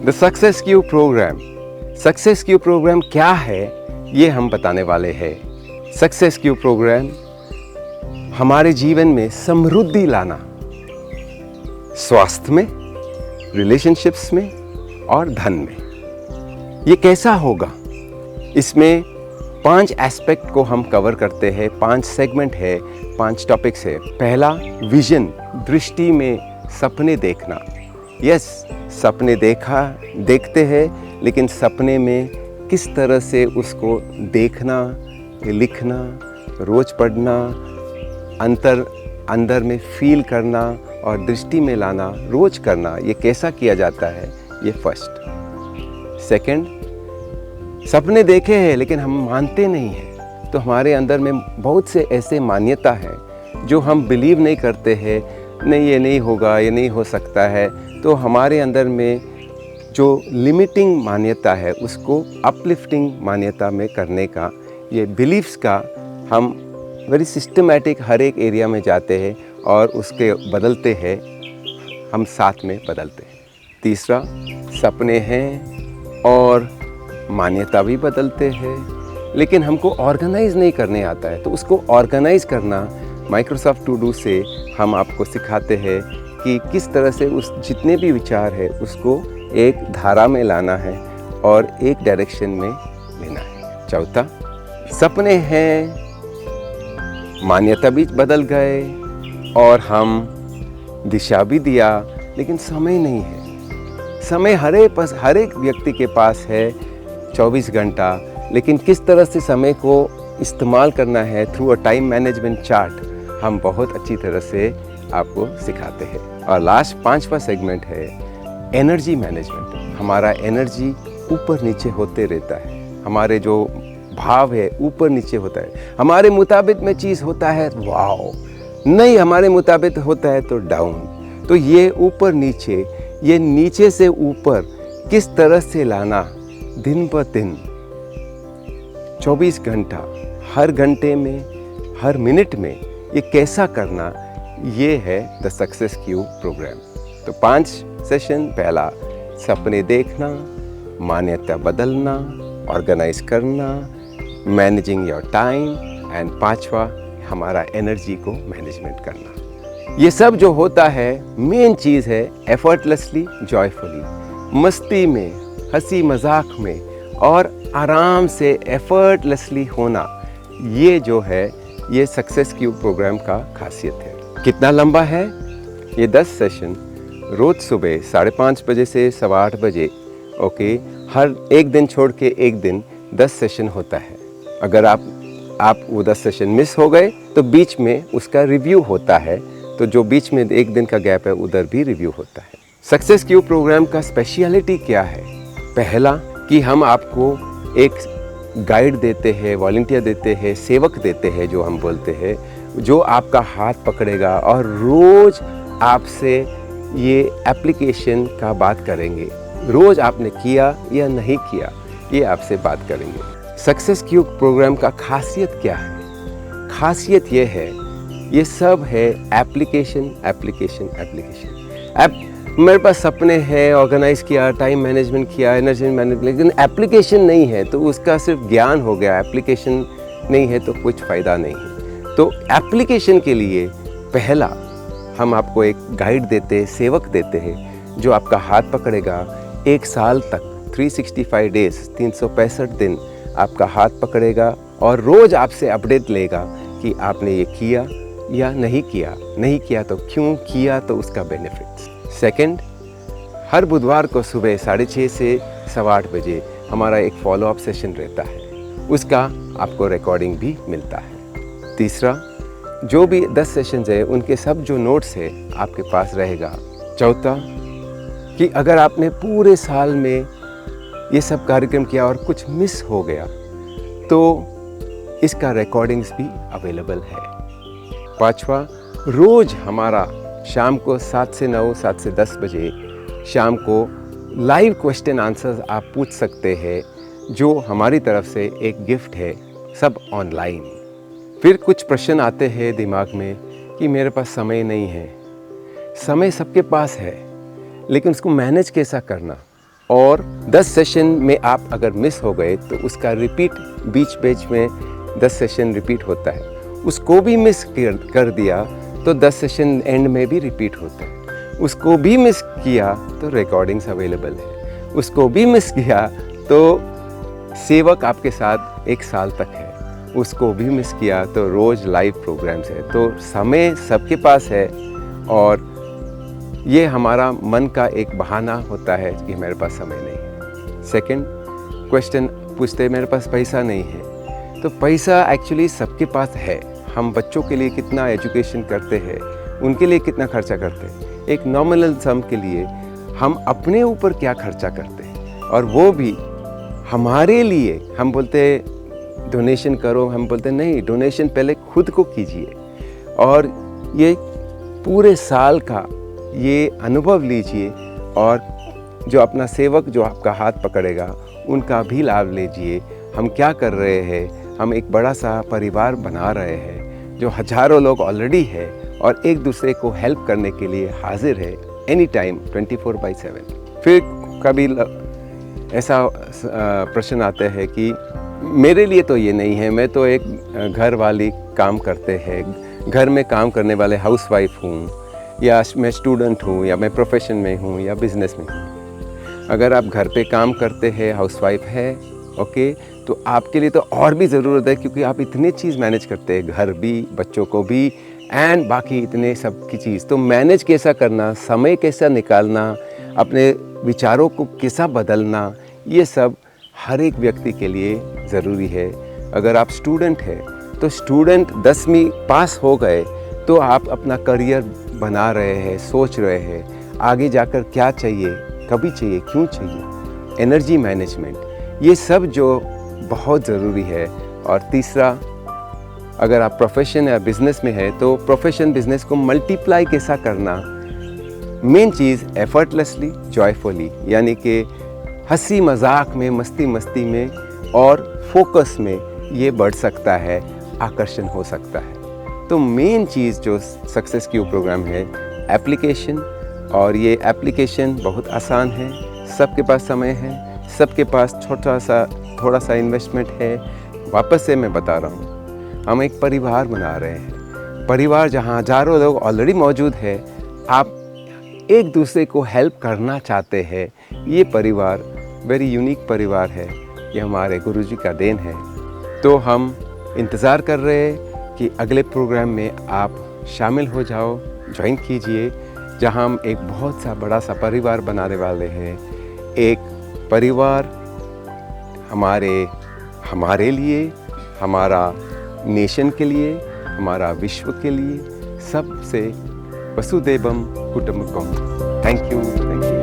The success cube programme. Success cube programme क्या है ये हम बताने वाले हैं। सक्सेस क्यूब प्रोग्राम हमारे जीवन में समृद्धि लाना, स्वास्थ्य में, रिलेशनशिप्स में और धन में। ये कैसा होगा? इसमें 5 एस्पेक्ट को हम कवर करते हैं, 5 सेगमेंट है, 5 टॉपिक्स है। पहला, विजन, दृष्टि में सपने देखना। यस, सपने देखते हैं, लेकिन सपने में किस तरह से उसको देखना, लिखना, रोज पढ़ना, अंदर में फील करना और दृष्टि में लाना, रोज करना, ये कैसा किया जाता है, ये फर्स्ट। सेकंड, सपने देखे हैं लेकिन हम मानते नहीं हैं, तो हमारे अंदर में बहुत से ऐसे मान्यता है जो हम बिलीव नहीं करते हैं, नहीं ये नहीं होगा, ये नहीं हो सकता है। तो हमारे अंदर में जो लिमिटिंग मान्यता है उसको अपलिफ्टिंग मान्यता में करने का, ये बिलीफ्स का हम वेरी सिस्टमैटिक हर एक एरिया में जाते हैं और उसके बदलते हैं, हम साथ में बदलते हैं। तीसरा, सपने हैं और मान्यता भी बदलते हैं, लेकिन हमको ऑर्गेनाइज नहीं करने आता है। तो उसको ऑर्गेनाइज करना माइक्रोसॉफ्ट टू डू से हम आपको सिखाते हैं कि किस तरह से उस जितने भी विचार है उसको एक धारा में लाना है और एक डायरेक्शन में लेना है। चौथा, सपने हैं, मान्यता भी बदल गए और हम दिशा भी दिया, लेकिन समय नहीं है। समय हर एक व्यक्ति के पास है 24 घंटा, लेकिन किस तरह से समय को इस्तेमाल करना है through a time management chart हम बहुत अच्छी तरह से आपको सिखाते हैं। और लास्ट 5वां सेगमेंट है एनर्जी मैनेजमेंट। हमारा एनर्जी ऊपर नीचे होते रहता है, हमारे जो भाव है ऊपर नीचे होता है। हमारे मुताबिक में चीज़ होता है वाओ, नहीं हमारे मुताबिक होता है तो डाउन। तो ये ऊपर नीचे, ये नीचे से ऊपर किस तरह से लाना, दिन ब दिन 24 घंटा, हर घंटे में, हर मिनट में ये कैसा करना, ये है द सक्सेस क्यूब प्रोग्राम। तो 5 सेशन। पहला, सपने देखना, मान्यता बदलना, ऑर्गेनाइज करना, मैनेजिंग योर टाइम, एंड 5वां हमारा एनर्जी को मैनेजमेंट करना। ये सब जो होता है, मेन चीज़ है एफर्टलेसली जॉयफुली, मस्ती में, हंसी मजाक में और आराम से एफर्टलेसली होना। ये जो है ये सक्सेस क्यूब प्रोग्राम का खासियत है। कितना लंबा है ये? 10 सेशन, रोज़ सुबह 5:30 बजे से 8:15 बजे। ओके, हर एक दिन छोड़ के एक दिन 10 सेशन होता है। अगर आप वो 10 सेशन मिस हो गए तो बीच में उसका रिव्यू होता है, तो जो बीच में एक दिन का गैप है उधर भी रिव्यू होता है। सक्सेस क्यूब प्रोग्राम का स्पेशलिटी क्या है? पहला कि हम आपको एक गाइड देते हैं, वॉलंटियर देते हैं, सेवक देते हैं जो हम बोलते हैं, जो आपका हाथ पकड़ेगा और रोज़ आपसे ये एप्लीकेशन का बात करेंगे। रोज़ आपने किया या नहीं किया ये आपसे बात करेंगे। सक्सेस क्यूब प्रोग्राम का खासियत क्या है? खासियत ये है, ये सब है एप्लीकेशन एप्लीकेशन एप्लीकेशन। मेरे पास सपने हैं, ऑर्गेनाइज किया, टाइम मैनेजमेंट किया, एनर्जी मैनेजमेंट, लेकिन एप्लीकेशन नहीं है तो उसका सिर्फ ज्ञान हो गया, एप्लीकेशन नहीं है तो कुछ फ़ायदा नहीं है। तो एप्लीकेशन के लिए पहला हम आपको एक गाइड देते हैं, सेवक देते हैं, जो आपका हाथ पकड़ेगा 1 साल तक, 365 डेज, 365 दिन आपका हाथ पकड़ेगा और रोज़ आपसे अपडेट लेगा कि आपने ये किया या नहीं किया, नहीं किया तो क्यों किया, तो उसका बेनिफिट्स। सेकंड, हर बुधवार को सुबह 6:30 से 8:15 बजे हमारा एक फॉलोअप सेशन रहता है, उसका आपको रिकॉर्डिंग भी मिलता है। तीसरा, जो भी 10 सेशंस है उनके सब जो नोट्स है आपके पास रहेगा। चौथा, कि अगर आपने पूरे साल में ये सब कार्यक्रम किया और कुछ मिस हो गया तो इसका रिकॉर्डिंग्स भी अवेलेबल है। पांचवा, रोज़ हमारा शाम को 7 से 9, 7 से 10 बजे शाम को लाइव क्वेश्चन आंसर्स आप पूछ सकते हैं, जो हमारी तरफ से एक गिफ्ट है, सब ऑनलाइन। फिर कुछ प्रश्न आते हैं दिमाग में कि मेरे पास समय नहीं है। समय सबके पास है, लेकिन उसको मैनेज कैसा करना, और 10 सेशन में आप अगर मिस हो गए तो उसका रिपीट बीच में 10 सेशन रिपीट होता है। उसको भी मिस कर दिया तो 10 सेशन एंड में भी रिपीट होता है। उसको भी मिस किया तो रिकॉर्डिंग्स अवेलेबल है। उसको भी मिस किया तो सेवक आपके साथ 1 साल तक है। उसको भी मिस किया तो रोज़ लाइव प्रोग्राम्स है। तो समय सबके पास है और ये हमारा मन का एक बहाना होता है कि मेरे पास समय नहीं है। सेकंड क्वेश्चन पूछते मेरे पास पैसा नहीं है, तो पैसा एक्चुअली सबके पास है। हम बच्चों के लिए कितना एजुकेशन करते हैं, उनके लिए कितना खर्चा करते हैं, एक नॉमिनल सम के लिए हम अपने ऊपर क्या खर्चा करते हैं, और वो भी हमारे लिए। हम बोलते डोनेशन करो, हम बोलते नहीं, डोनेशन पहले खुद को कीजिए और ये पूरे साल का ये अनुभव लीजिए और जो अपना सेवक जो आपका हाथ पकड़ेगा उनका भी लाभ लीजिए। हम क्या कर रहे हैं, हम एक बड़ा सा परिवार बना रहे हैं जो हजारों लोग ऑलरेडी है और एक दूसरे को हेल्प करने के लिए हाजिर है एनी टाइम 24/7। फिर कभी ऐसा प्रश्न आता है कि मेरे लिए तो ये नहीं है, मैं तो एक घर वाली काम करते हैं, घर में काम करने वाले हाउसवाइफ हूँ, या मैं स्टूडेंट हूँ, या मैं प्रोफेशन में हूँ, या बिजनेस में हूँ। अगर आप घर पे काम करते हैं, हाउसवाइफ है, ओके, तो आपके लिए तो और भी ज़रूरत है क्योंकि आप इतने चीज़ मैनेज करते हैं, घर भी, बच्चों को भी एंड बाकी इतने सब की चीज़। तो मैनेज कैसा करना, समय कैसा निकालना, अपने विचारों को कैसा बदलना, ये सब हर एक व्यक्ति के लिए ज़रूरी है। अगर आप स्टूडेंट हैं तो स्टूडेंट 10वीं पास हो गए तो आप अपना करियर बना रहे हैं, सोच रहे हैं आगे जाकर क्या चाहिए, कभी चाहिए, क्यों चाहिए, एनर्जी मैनेजमेंट, ये सब जो बहुत ज़रूरी है। और तीसरा, अगर आप प्रोफेशन या बिज़नेस में है तो प्रोफेशन बिज़नेस को मल्टीप्लाई कैसा करना, मेन चीज़ एफर्टलेसली, जॉयफुली, यानी कि हंसी मजाक में, मस्ती में और फोकस में ये बढ़ सकता है, आकर्षण हो सकता है। तो मेन चीज़ जो सक्सेस क्यूब प्रोग्राम है एप्लीकेशन, और ये एप्लीकेशन बहुत आसान है, सबके पास समय है, सबके पास थोड़ा सा इन्वेस्टमेंट है। वापस से मैं बता रहा हूँ, हम एक परिवार बना रहे हैं, परिवार जहाँ हजारों लोग ऑलरेडी मौजूद है, आप एक दूसरे को हेल्प करना चाहते हैं। ये परिवार वेरी यूनिक परिवार है, ये हमारे गुरुजी का देन है। तो हम इंतज़ार कर रहे हैं कि अगले प्रोग्राम में आप शामिल हो जाओ, ज्वाइन कीजिए, जहां हम एक बहुत सा बड़ा सा परिवार बनाने वाले हैं। एक परिवार हमारे लिए, हमारा नेशन के लिए, हमारा विश्व के लिए, सबसे वसुदेवम कुटुंबकम। Thank you.